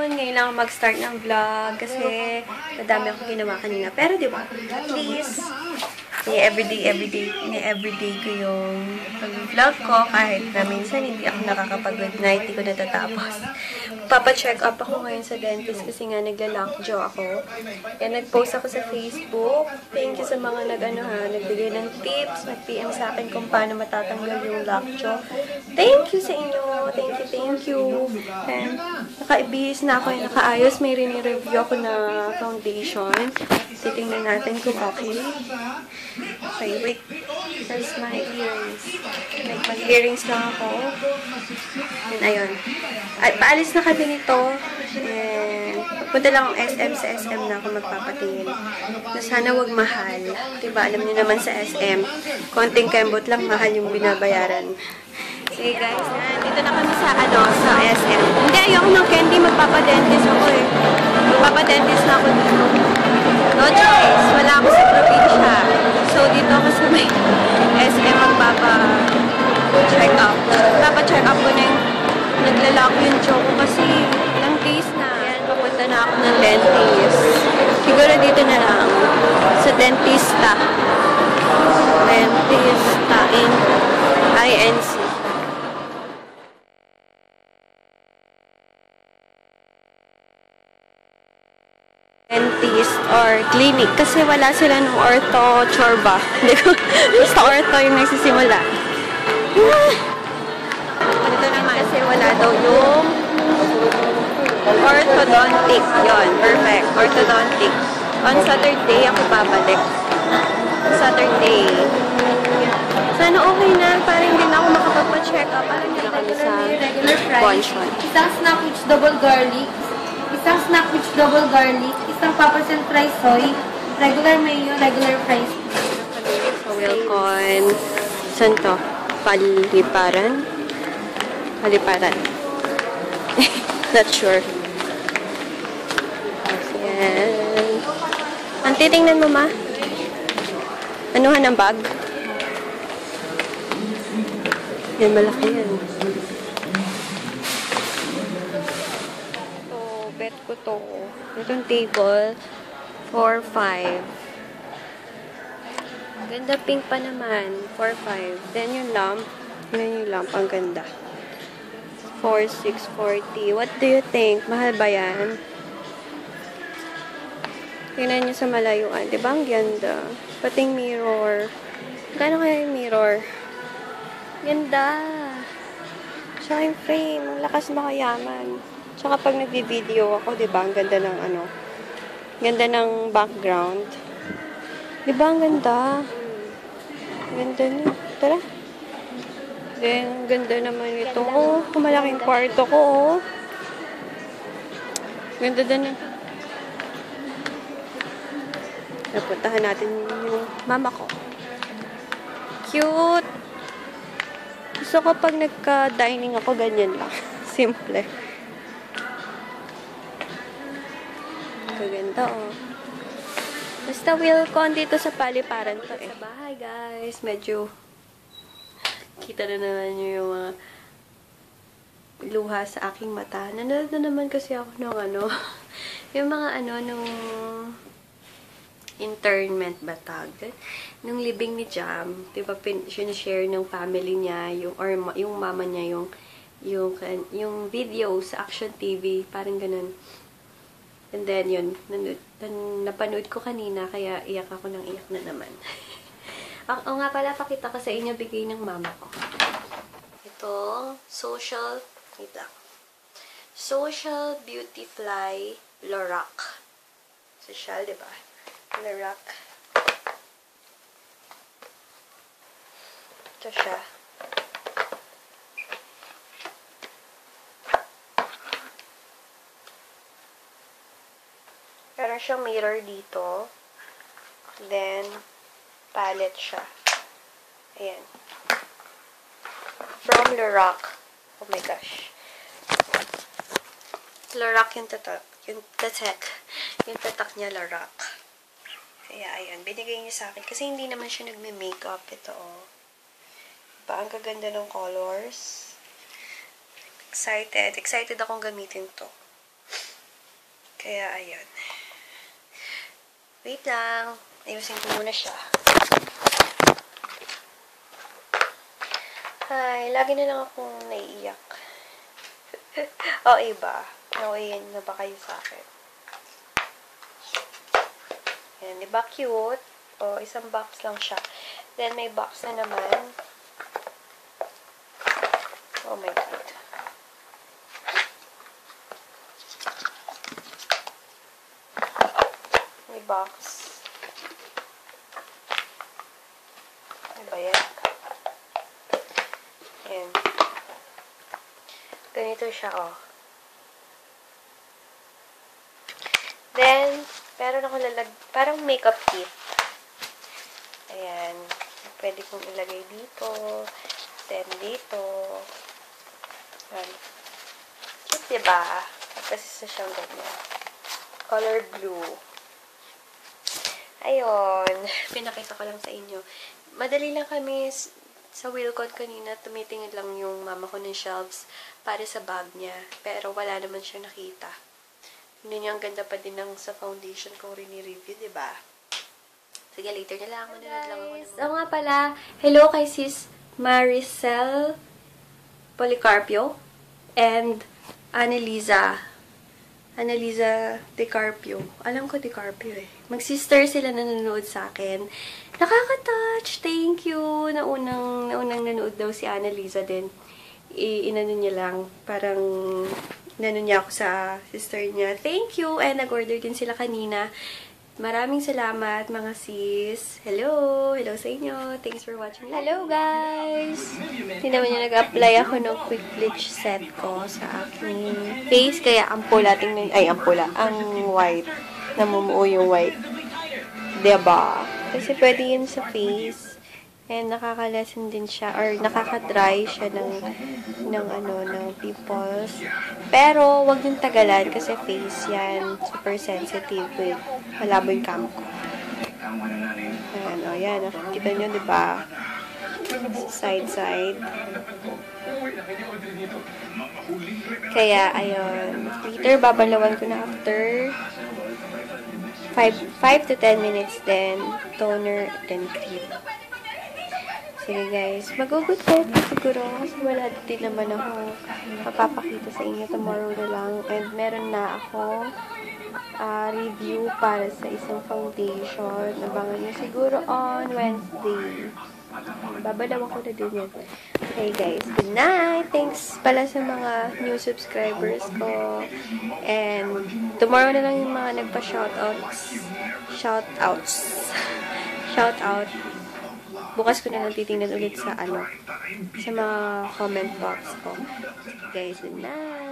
afternoon. Ngayon lang ako mag-start ng vlog kasi madami akong ginawa kanina. Pero di ba, at least, everyday ko yung pag-vlog ko kahit na minsan hindi ako nakakapag-good night, hindi ko natatapos. Papa-check up ako ngayon sa dentist kasi nga nagla-lockjaw ako. Kaya nag-post ako sa Facebook. Thank you sa mga nagbigay ng tips, nag-PM sa akin kung paano matatanggal yung lockjaw. Thank you sa inyo. Thank you. And nakaibihis na ako, nakaayos. May rini-review ako na foundation. Titingnan natin kung okay. Okay, wait. First, my earrings. Mag-earrings lang ako. And ayun. At paalis na kami nito. And punta lang ang SM. Sa SM na ako magpapatingin. Na sana wag mahal. Diba, alam niyo naman sa SM, konting kembot lang mahal yung binabayaran. Sige guys, dito na kami sa sa SM. Hindi, ayoko ng candy. Magpapadentist ako eh. Magpapadentist na ako dito. No choice. Wala ako sa probinsya. So, dito ako sa may SM magpapa-check up. Magpapa-check up ko na yung naglalak yung jaw ko kasi ilang days na. Ayan, papunta na ako ng dentist. Siguro dito na lang. Sa dentista. Dentista in INC. Dentist or clinic kasi wala sila ng ortho chorba. Hindi ko, basta ortho yung nagsisimula. Ito naman kasi wala daw yung orthodontic. Yon, perfect. Orthodontic. On Saturday ako babalik. Saturday. Sana okay na, para hindi na ako makapagpa-check up. Parang hindi na kami sa Bonchon. Isang snack with double garlic. Isang snack with double garlic. Isang papasan fries soy. Regular mayo, regular fries. Sa Wilcon. Saan to? Paliparan? Paliparan. Not sure. Yan. Ang titingnan mo, ma? Anuhan ang bag? Yan, malaki yan. Bet ko to. Itong table, 4-5. Ganda pink pa naman, 4-5. Then yung lamp, ang ganda. 4-6-40. What do you think? Mahal ba yan? Tingnan nyo sa malayuan. Diba ang ganda? Pating mirror. Gano'n kaya yung mirror? Ganda. Tsaka yung frame. Ang lakas makayaman. Tsaka pag nagbi-video ako, diba, ang ganda ng ganda ng background. Diba, ang ganda? Ganda niya. Tara. Then, ganda naman ito. Oh, malaking kwarto ko, oh. Ganda din. Napuntahan natin yung mama ko. Cute! Gusto ko pag nagka-dining ako, ganyan lang. Simple. Ganda, oh. Basta Wilcon dito sa Paliparan to, eh. Sa bahay, guys. Medyo kita na naman nyo yung mga luha sa aking mata. Nanonood na naman kasi ako ng yung mga nung internment ba tawag? Nung libing ni Jam, diba, sinishare ng family niya, yung mama niya, yung video sa Action TV, parang ganun. And then, yun, napanood ko kanina, kaya iyak ako ng iyak na naman. O nga pala, pakita ko sa inyo, bigay ng mama ko. Ito, Social Beauty Fly Lorac. Social, diba? Lorac. Ito siya. Meron siyang mirror dito. Then, palette siya. Ayan. From Lorac. Oh my gosh. Lorac yung tatak. Yung tatak niya, Lorac. Kaya, ayan. Binigay niya sa akin. Kasi hindi naman siya nagme-makeup. Ito, oh. Diba? Ang gaganda ng colors. Excited. Excited akong gamitin to. Kaya, ayun. Wait lang. Ayusin ko muna siya. Ay, lagi na lang akong naiiyak. O, iba. Nauiyan na ba kayo sa akin? Yan, di ba cute? O, isang box lang siya. Then, may box na naman. Oh my God. May box. Ano ba yan? Yan. Ganito siya, oh. Then, meron ako parang makeup kit. Ayan. Pwede kong ilagay dito. Then, dito. Ayan. Cute, diba? Tapos isa siyang ganyan. Color blue. Ayun. Pinakita ko lang sa inyo. Madali lang kami sa Wilcon kanina. Tumitingin lang yung mama ko ng shelves para sa bag niya. Pero wala naman siya nakita. Yun niya, ang ganda pa din ng sa foundation kong rini-review, diba? Sige, later na lang. Manunod lang ako. Oo nga pala, hello kay sis Maricel Policarpio and Annalisa DiCarpio. Alam ko DiCarpio eh. Mag-sister sila na nanonood sa akin. Nakaka-touch! Thank you! Naunang nanood daw si Annalisa din. Inano niya lang. Parang inano niya ako sa sister niya. Thank you! And nag-order din sila kanina. Maraming salamat mga sis. Hello! Hello sa inyo. Thanks for watching. Hello guys! Hindi naman niya nag-apply ako ng quick bleach set ko sa aking face. Kaya ampula. Tingnan, ay ampula. Ang white. Namumuo yung white. Diba? Kasi pwede yun sa face. And nakaka-lessen din siya. Or nakaka-dry siya ng pimples. Pero, wag yung tagalan kasi face yan. Super sensitive with malabo yung cam ko. Ayan, o yan. Nakikita nyo, diba? Side. Kaya, ayun. Later, babalawan ko na after 5 to 10 minutes then toner, then cream. Sige guys, mag-good night na siguro kasi wala din naman ako mapapakita sa inyo tomorrow na lang. And meron na ako review para sa isang foundation. Abangan nyo siguro on Wednesday. Babalawan ko na din yan. Okay guys, good night! Thanks pala sa mga new subscribers ko. And tomorrow na lang yung mga nagpa-shoutouts. Shoutout. Bukas ko na lang titingnan ulit sa sa mga comment box ko. Guys, good night!